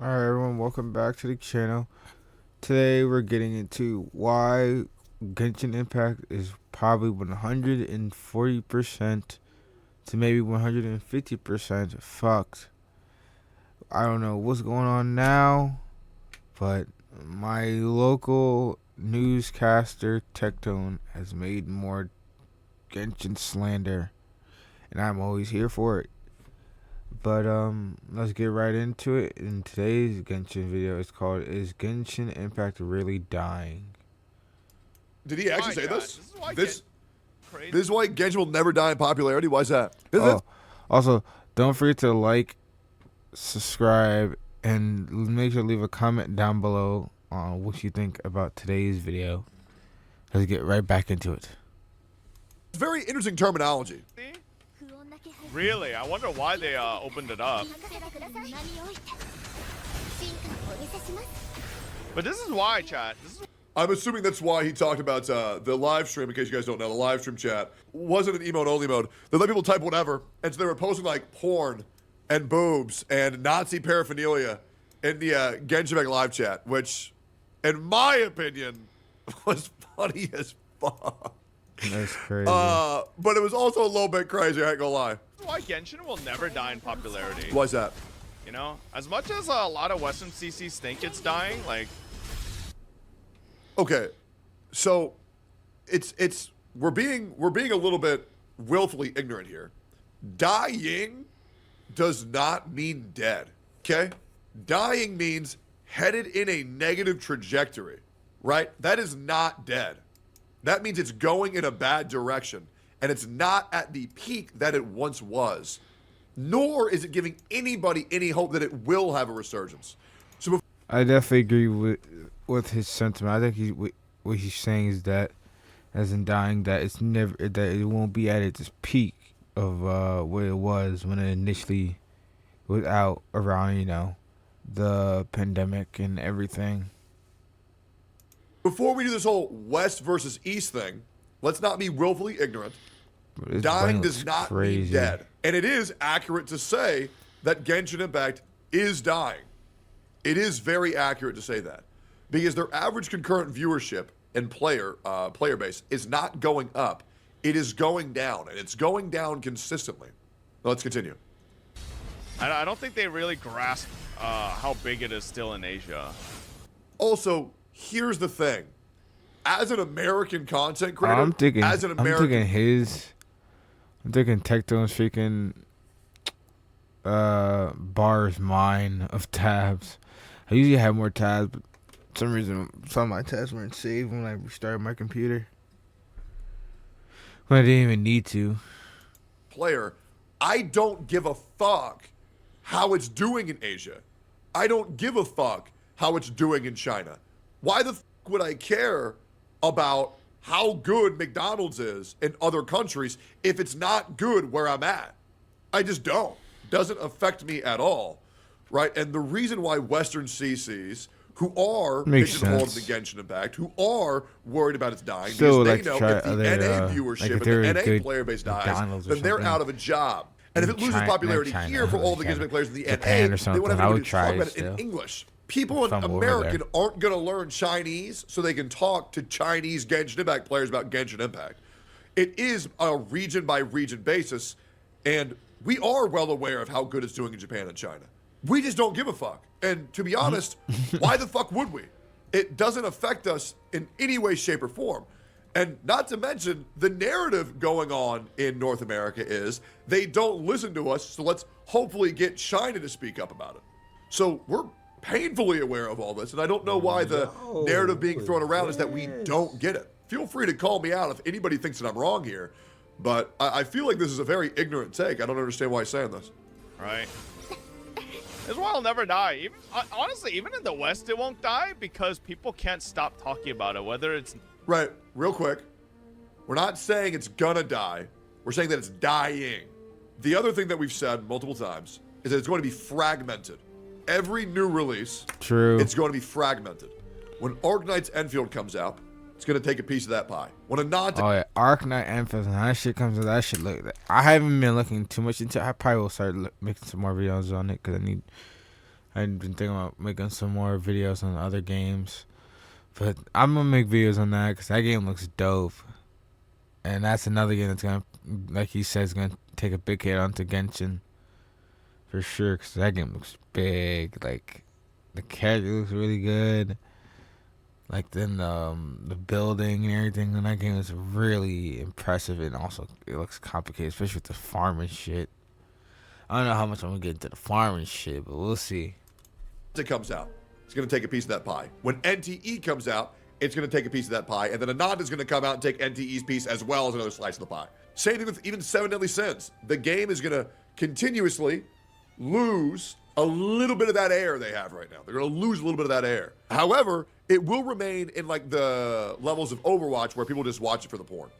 Alright everyone, welcome back to the channel. Today we're getting into why Genshin Impact is probably 140% to maybe 150% fucked. I don't know what's going on now, but my local newscaster Tectone has made more Genshin slander, and I'm always here for it. But let's get right into it. In today's Genshin video, it's called "Is Genshin Impact Really Dying?" Did he actually say this? This This is why Genshin will never die in popularity. Why is that? Is it? Also, don't forget to like, subscribe, and make sure to leave a comment down below on what you think about today's video. Let's get right back into it. It's very interesting terminology. Really? I wonder why they opened it up. But this is why, chat. I'm assuming that's why he talked about the live stream. In case you guys don't know, the live stream chat wasn't an emote only mode. They let people type whatever, and so they were posting like porn and boobs and Nazi paraphernalia in the Genshin Impact live chat, which, in my opinion, was funny as fuck. That's crazy. But it was also a little bit crazy. I ain't gonna lie. This is why Genshin will never die in popularity. Why's that? You know, as much as a lot of Western CCs think it's dying, like, Okay, so we're being a little bit willfully ignorant here. Dying does not mean dead. Okay, dying means headed in a negative trajectory, right? That is not dead. That means it's going in a bad direction, and it's not at the peak that it once was. Nor is it giving anybody any hope that it will have a resurgence. So I definitely agree with his sentiment. I think what he's saying is that, as in dying, that it's never, that it won't be at its peak of what it was when it initially was out around, the pandemic and everything. before we do this whole West versus East thing, let's not be willfully ignorant. Dying does not mean dead. And it is accurate to say that Genshin Impact is dying. It is very accurate to say that. Because their average concurrent viewership and player base is not going up. It is going down, and it's going down consistently. Let's continue. I don't think they really grasp how big it is still in Asia. Also, here's the thing. As an American content creator, I'm thinking Tectone's freaking bars mine of tabs. I usually have more tabs, but for some reason some of my tabs weren't saved when I restarted my computer. When I didn't even need to. Player, I don't give a fuck how it's doing in Asia. I don't give a fuck how it's doing in China. Why the fuck would I care about how good McDonald's is in other countries if it's not good where I'm at? I just don't. Doesn't affect me at all, right? And the reason why Western CCs, who are pigeonholed in the Genshin Impact, who are worried about its dying, still because like they know if the NA viewership and the NA player base dies, then they're out of a job. And if it loses popularity here for all the Genshin Impact players in the NA, they won't have anybody to talk about it in English. People in American aren't going to learn Chinese so they can talk to Chinese Genshin Impact players about Genshin Impact. It is a region by region basis, and we are well aware of how good it's doing in Japan and China. We just don't give a fuck. And to be honest, why the fuck would we? It doesn't affect us in any way, shape, or form. And not to mention, the narrative going on in North America is they don't listen to us, so let's hopefully get China to speak up about it. So we're painfully aware of all this, and I don't know why the narrative being thrown around is that we don't get it. Feel free to call me out if anybody thinks that I'm wrong here, but I feel like this is a very ignorant take. I don't understand why he's saying this. Right. This why it'll never die. Even, honestly, even in the West, it won't die because people can't stop talking about it, whether it's... Right, real quick. We're not saying it's gonna die. We're saying that it's dying. The other thing that we've said multiple times is that it's going to be fragmented. Every new release, it's going to be fragmented. When Arknight's Enfield comes out, it's going to take a piece of that pie. When Ananta... Oh, yeah. Arknight Enfield, when that shit comes out, that shit look... I haven't been looking too much into it. I probably will start making some more videos on it because I've been thinking about making some more videos on other games. But I'm going to make videos on that because that game looks dope. And that's another game that's going to, like he says, going to take a big hit onto Genshin. For sure, because that game looks big. Like, the character looks really good. Like, then the building and everything in that game is really impressive. And also, it looks complicated, especially with the farming shit. I don't know how much I'm going to get into the farming shit, but we'll see. It comes out. It's going to take a piece of that pie. When NTE comes out, it's going to take a piece of that pie. And then Anand is going to come out and take NTE's piece as well as another slice of the pie. Same thing with even 7 Deadly Sins. The game is going to continuously lose a little bit of that air they have right now. They're going to lose a little bit of that air. However, it will remain in like the levels of Overwatch where people just watch it for the porn.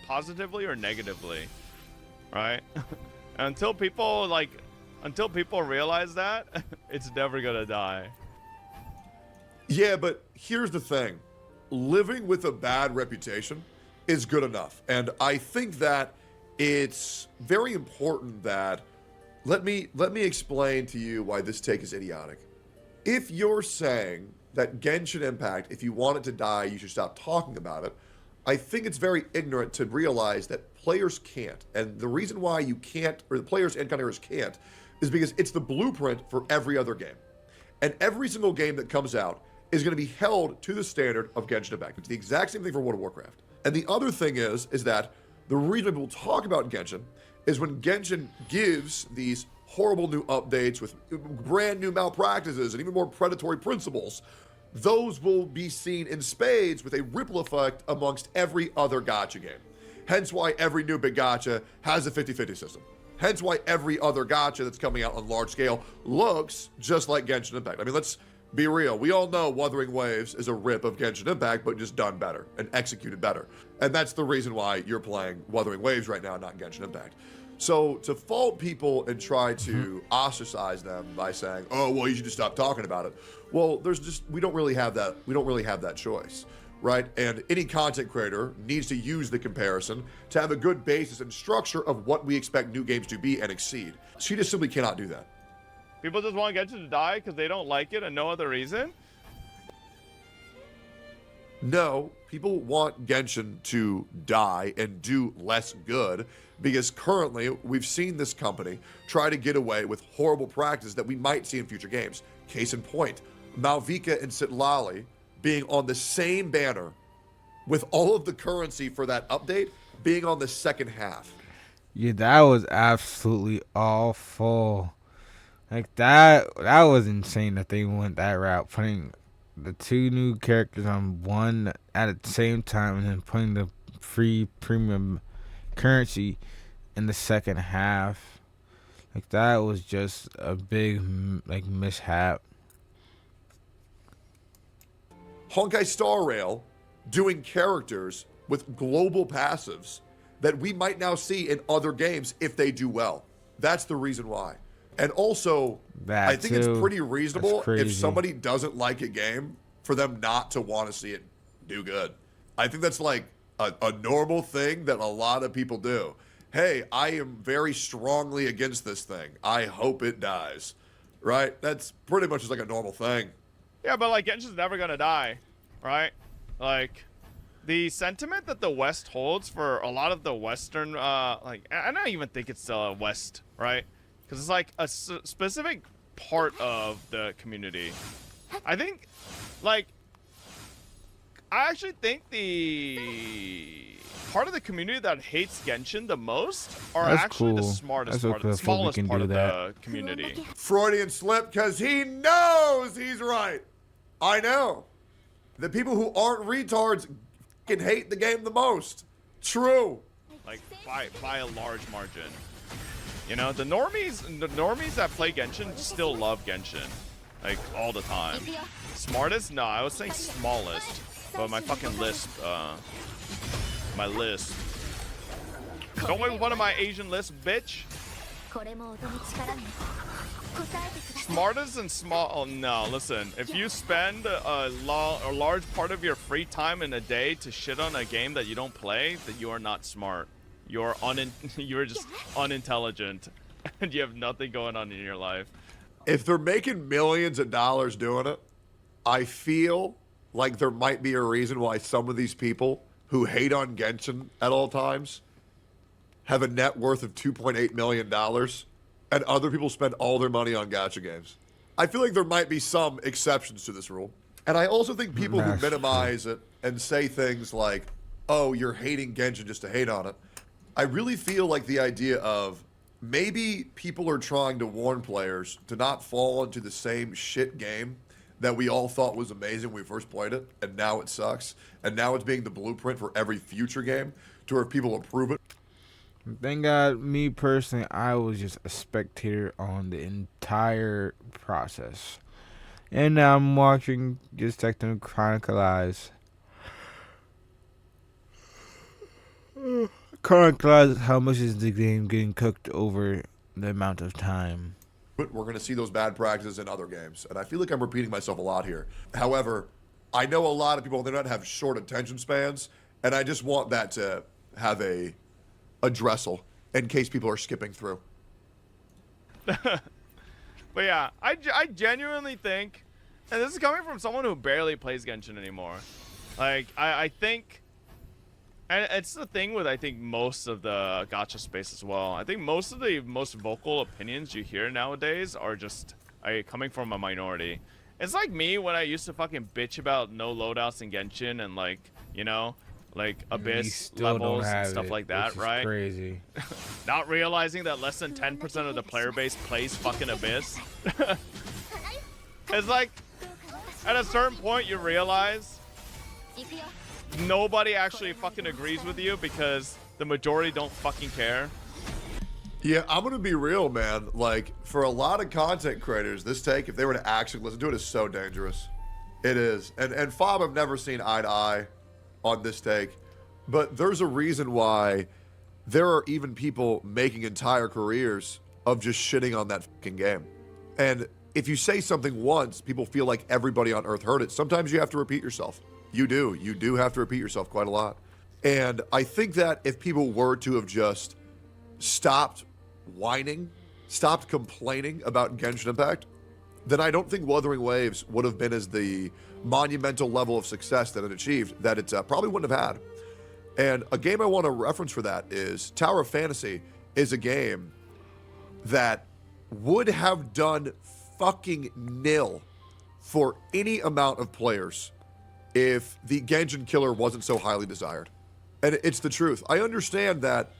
Positively or negatively, right? Until people realize that, it's never going to die. Yeah, but here's the thing. Living with a bad reputation is good enough. And I think that it's very important that let me explain to you why this take is idiotic. If you're saying that Genshin Impact, if you want it to die, you should stop talking about it, I think it's very ignorant to realize that players can't. And the reason why you can't, or the players and content can't, is because it's the blueprint for every other game. And every single game that comes out is going to be held to the standard of Genshin Impact. It's the exact same thing for World of Warcraft. And the other thing is that the reason people talk about Genshin is when Genshin gives these horrible new updates with brand new malpractices and even more predatory principles, those will be seen in spades with a ripple effect amongst every other gacha game. Hence why every new big gacha has a 50-50 system. Hence why every other gacha that's coming out on large scale looks just like Genshin Impact. I mean, let's be real. We all know Wuthering Waves is a rip of Genshin Impact, but just done better and executed better. And that's the reason why you're playing Wuthering Waves right now, not Genshin Impact. So to fault people and try to ostracize them by saying, "Oh, well, you should just stop talking about it." Well, we don't really have that choice, right? And any content creator needs to use the comparison to have a good basis and structure of what we expect new games to be and exceed. She just simply cannot do that. People just want Genshin to die because they don't like it and no other reason? No, people want Genshin to die and do less good because currently we've seen this company try to get away with horrible practice that we might see in future games. Case in point, Malvika and Sitlali being on the same banner with all of the currency for that update being on the second half. Yeah, that was absolutely awful. Like, that was insane that they went that route, putting the two new characters on one at the same time and then putting the free premium currency in the second half. Like, that was just a big, like, mishap. Honkai Star Rail doing characters with global passives that we might now see in other games if they do well. That's the reason why. And also, I think it's pretty reasonable if somebody doesn't like a game for them not to want to see it do good. I think that's like a normal thing that a lot of people do. Hey, I am very strongly against this thing. I hope it dies. Right? That's pretty much just like a normal thing. Yeah, but like Genshin's never going to die. Right? Like, the sentiment that the West holds for a lot of the Western, I don't even think it's the West, right? Because it's like a specific part of the community. I think, like, I actually think the part of the community that hates Genshin the most are actually the smartest part, the smallest part of the community. Freudian slip, because he knows he's right. I know. The people who aren't retards can hate the game the most. True. Like, by a large margin. You know, the normies that play Genshin still love Genshin. Like, all the time. Smartest? No, I was saying smallest. But my fucking lisp, my lisp. Don't wait with one of my Asian lisp, bitch. Smartest and small. Oh, no, listen. If you spend a large part of your free time in a day to shit on a game that you don't play, then you are not smart. You're just unintelligent, and you have nothing going on in your life. If they're making millions of dollars doing it, I feel like there might be a reason why some of these people who hate on Genshin at all times have a net worth of $2.8 million, and other people spend all their money on gacha games. I feel like there might be some exceptions to this rule. And I also think people who minimize it and say things like, oh, you're hating Genshin just to hate on it. I really feel like the idea of maybe people are trying to warn players to not fall into the same shit game that we all thought was amazing when we first played it, and now it sucks. And now it's being the blueprint for every future game to where people approve it. Thank God, me personally, I was just a spectator on the entire process. And now I'm watching, just Techno Chronicleize. Chronicleize how much is the game getting cooked over the amount of time. But we're going to see those bad practices in other games. And I feel like I'm repeating myself a lot here. However, I know a lot of people on the internet have short attention spans, and I just want that to have a addressal in case people are skipping through. But yeah, I genuinely think, and this is coming from someone who barely plays Genshin anymore, like I think, and it's the thing with I think most of the gacha space as well. I think most of the most vocal opinions you hear nowadays are just coming from a minority. It's like me when I used to fucking bitch about no loadouts in Genshin and like, you know, like Abyss levels and stuff like that, right? Crazy. Not realizing that less than 10% of the player base plays fucking Abyss. It's like, at a certain point you realize nobody actually fucking agrees with you because the majority don't fucking care. Yeah, I'm going to be real, man. Like, for a lot of content creators, this take, if they were to actually listen to it, is so dangerous. It is. And Fob, I've never seen eye to eye on this take, but there's a reason why there are even people making entire careers of just shitting on that fucking game. And if you say something once, people feel like everybody on earth heard it. Sometimes you have to repeat yourself. You do have to repeat yourself quite a lot. And I think that if people were to have just stopped whining, stopped complaining about Genshin Impact, then I don't think Wuthering Waves would have been as the monumental level of success that it achieved that it probably wouldn't have had. And a game I want to reference for that is Tower of Fantasy is a game that would have done fucking nil for any amount of players if the Genshin killer wasn't so highly desired. And it's the truth. I understand that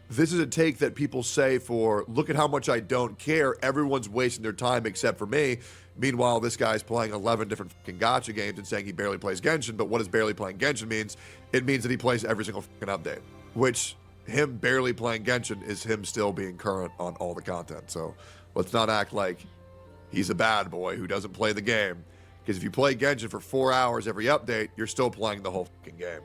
this is a take that people say for, look at how much I don't care. Everyone's wasting their time except for me. Meanwhile, this guy's playing 11 different fucking gacha games and saying he barely plays Genshin. But what does barely playing Genshin means? It means that he plays every single fucking update. Which, him barely playing Genshin is him still being current on all the content. So let's not act like he's a bad boy who doesn't play the game. Because if you play Genshin for 4 hours every update, you're still playing the whole fucking game.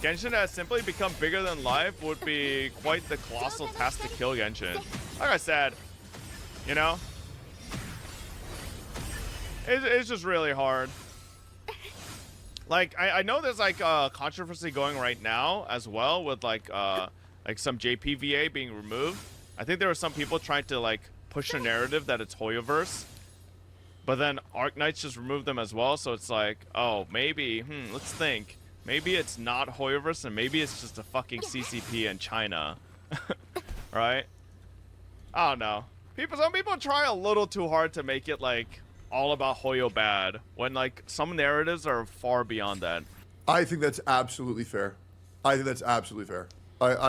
Genshin has simply become bigger than life would be quite the colossal task to kill Genshin. Like I said, you know, it's just really hard. Like I know there's like a controversy going right now as well with like some JPVA being removed. I think there are some people trying to like push a narrative that it's Hoyoverse, but then Arknights just removed them as well. So it's like, oh, maybe let's think. Maybe it's not Hoyoverse, and maybe it's just a fucking CCP in China. Right? I don't know. Some people try a little too hard to make it, like, all about Hoyo bad, when, like, some narratives are far beyond that. I think that's absolutely fair. I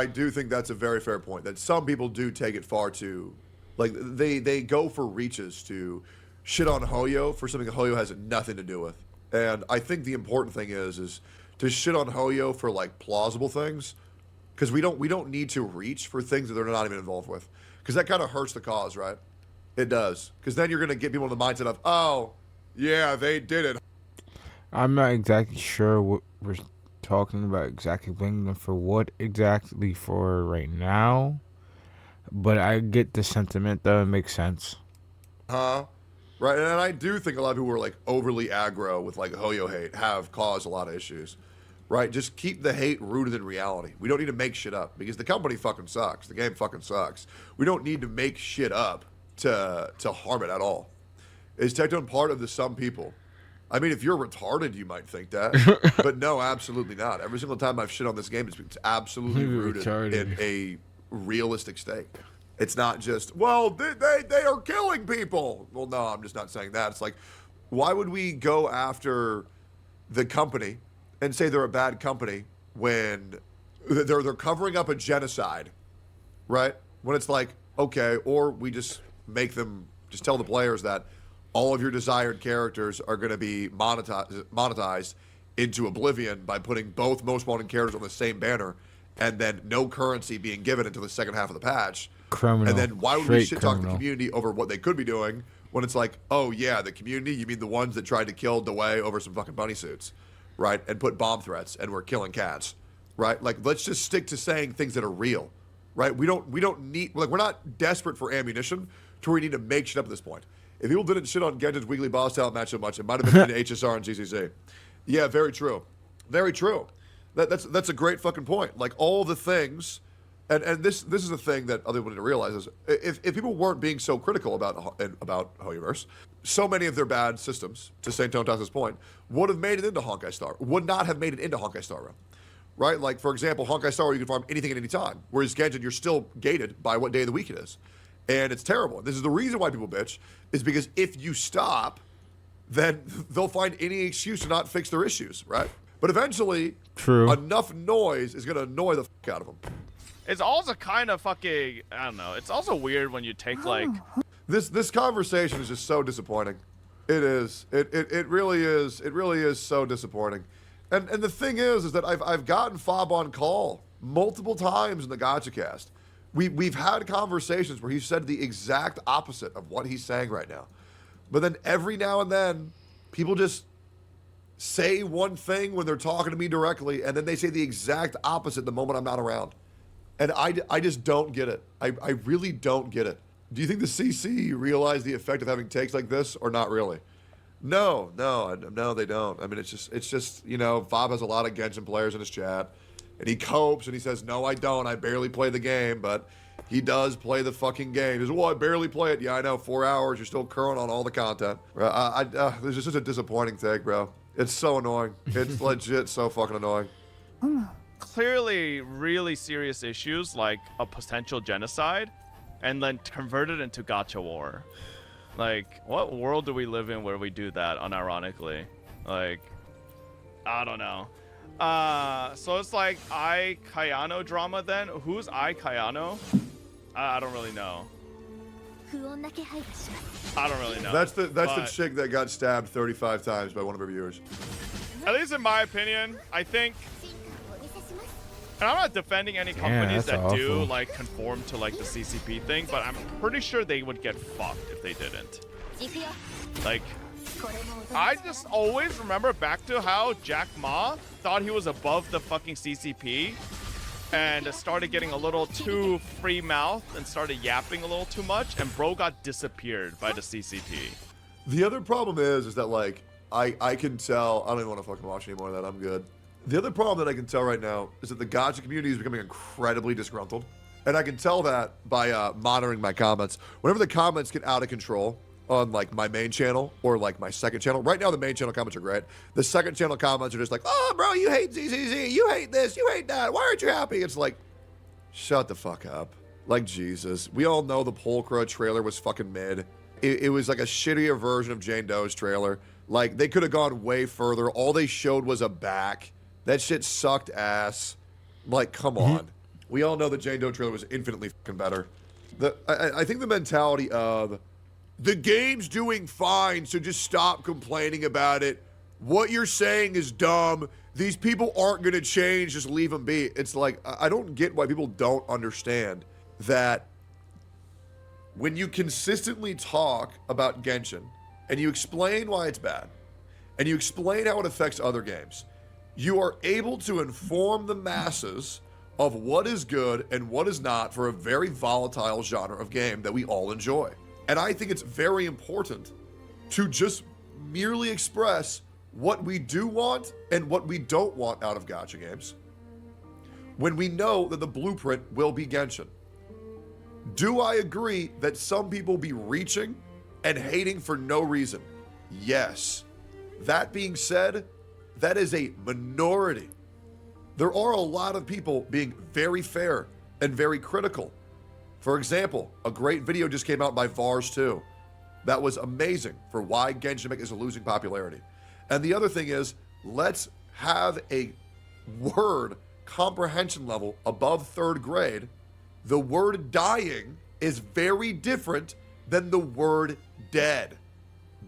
do think that's a very fair point, that some people do take it far too... Like, they go for reaches to shit on Hoyo for something that Hoyo has nothing to do with. And I think the important thing is to shit on Hoyo for like plausible things, because we don't need to reach for things that they're not even involved with, because that kind of hurts the cause, right? It does, because then you're gonna get people in the mindset of, oh, yeah, they did it. I'm not exactly sure what we're talking about exactly, bringing them for what exactly for right now, but I get the sentiment though. It makes sense. Right, and I do think a lot of people who are like overly aggro with like Hoyo hate have caused a lot of issues. Right, just keep the hate rooted in reality. We don't need to make shit up, because the company fucking sucks. The game fucking sucks. We don't need to make shit up to harm it at all. Is Tectone part of the some people? I mean, if you're retarded, you might think that, but no, absolutely not. Every single time I've shit on this game, it's absolutely rooted in a realistic stake. It's not just, well, they are killing people. Well, no, I'm just not saying that. It's like, why would we go after the company and say they're a bad company when they're covering up a genocide, right? When it's like, okay, or we just make them, just tell the players that all of your desired characters are going to be monetized into oblivion by putting both most wanted characters on the same banner, and then no currency being given until the second half of the patch. Criminal. And then why would we shit talk the community over what they could be doing when it's like, oh yeah, the community, you mean the ones that tried to kill DeWay over some fucking bunny suits, right? And put bomb threats and were killing cats, right? Like, let's just stick to saying things that are real, right? We don't need, like, we're not desperate for ammunition to where we need to make shit up at this point. If people didn't shit on Genshin's weekly boss talent match so much, it might have been in HSR and GCC. Yeah, very true. Very true. That's a great fucking point. Like, all the things, and this is the thing that other people need to realize is if people weren't being so critical about Hoyoverse, so many of their bad systems, to St. Tontas's point, would have made it into Honkai Star. Would not have made it into Honkai Star Realm. Right? Like, for example, Honkai Star, where you can farm anything at any time. Whereas Genshin, you're still gated by what day of the week it is. And it's terrible. This is the reason why people bitch, is because if you stop, then they'll find any excuse to not fix their issues, right? But eventually, enough noise is going to annoy the fuck out of them. It's also kind of fucking, I don't know, it's also weird when you take, like... This conversation is just so disappointing. It is. It really is. It really is so disappointing. And the thing is that I've gotten Fob on call multiple times in the GotchaCast. We've had conversations where he said the exact opposite of what he's saying right now. But then every now and then, people just say one thing when they're talking to me directly, and then they say the exact opposite the moment I'm not around. And I just don't get it. I really don't get it. Do you think the CC realize the effect of having takes like this, or not really? No, they don't. I mean, it's just you know, Fob has a lot of Genshin players in his chat. And he copes and he says, no, I don't. I barely play the game, but he does play the fucking game. He says, well, I barely play it. Yeah, I know. 4 hours. You're still current on all the content. This is just a disappointing take, bro. It's so annoying. It's legit so fucking annoying. Clearly, really serious issues like a potential genocide and then convert it into gacha war. Like, what world do we live in where we do that unironically? Like, I don't know. So it's like Kayano drama then? Who's Kayano? I don't really know. I don't really know. That's the chick that got stabbed 35 times by one of her viewers. At least in my opinion, I think, and I'm not defending any companies that do like conform to like the CCP thing, but I'm pretty sure they would get fucked if they didn't. Like, I just always remember back to how Jack Ma thought he was above the fucking CCP and started getting a little too free mouth and started yapping a little too much, and bro got disappeared by the CCP. The other problem is that, like, I can tell, I don't even want to fucking watch any more of that, I'm good. The other problem that I can tell right now is that the gacha community is becoming incredibly disgruntled. And I can tell that by monitoring my comments. Whenever the comments get out of control on like my main channel or like my second channel, right now the main channel comments are great. The second channel comments are just like, oh bro, you hate ZZZ, you hate this, you hate that, why aren't you happy? It's like, shut the fuck up. Like, Jesus. We all know the Polkra trailer was fucking mid. It was like a shittier version of Jane Doe's trailer. Like, they could have gone way further. All they showed was a back. That shit sucked ass. Like, come on. We all know the Jane Doe trailer was infinitely fucking better. I think the mentality of, the game's doing fine, so just stop complaining about it. What you're saying is dumb. These people aren't going to change. Just leave them be. It's like, I don't get why people don't understand that when you consistently talk about Genshin and you explain why it's bad and you explain how it affects other games, you are able to inform the masses of what is good and what is not for a very volatile genre of game that we all enjoy. And I think it's very important to just merely express what we do want and what we don't want out of gacha games when we know that the blueprint will be Genshin. Do I agree that some people be reaching and hating for no reason? Yes. That being said, that is a minority. There are a lot of people being very fair and very critical. For example, a great video just came out by Vars 2. That was amazing for why Genshin Impact is losing popularity. And the other thing is, let's have a word comprehension level above 3rd grade. The word dying is very different than the word dead.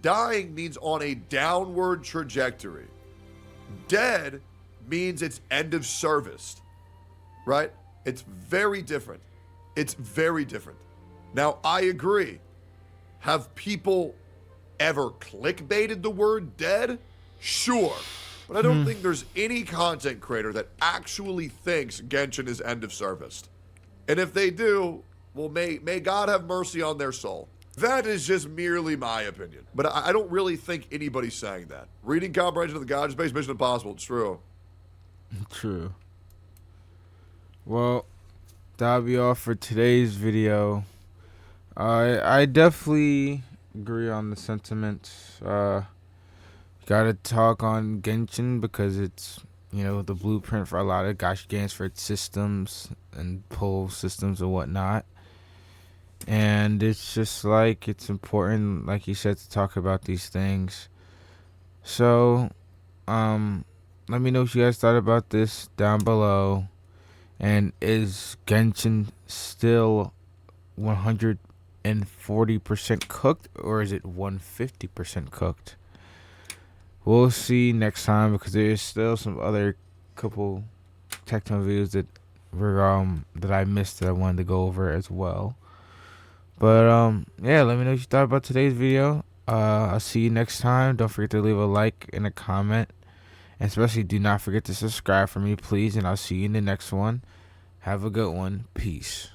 Dying means on a downward trajectory. Dead means it's end of service, right? It's very different. It's very different. Now, I agree. Have people ever clickbaited the word dead? Sure. But I don't think there's any content creator that actually thinks Genshin is end of service. And if they do, well, may God have mercy on their soul. That is just merely my opinion. But I don't really think anybody's saying that. Reading comprehension of the God Space Mission Impossible, it's true. True. Well, that'll be all for today's video. I definitely agree on the sentiments. Gotta talk on Genshin because it's, the blueprint for a lot of gacha games for its systems and pull systems and whatnot. And it's just like, it's important, like you said, to talk about these things. So, let me know what you guys thought about this down below. And is Genshin still 140% cooked, or is it 150% cooked? We'll see next time, because there's still some other couple techno videos that were that I missed that I wanted to go over as well. But yeah, let me know what you thought about today's video. I'll see you next time. Don't forget to leave a like and a comment, and especially do not forget to subscribe for me, please. And I'll see you in the next one. Have a good one. Peace.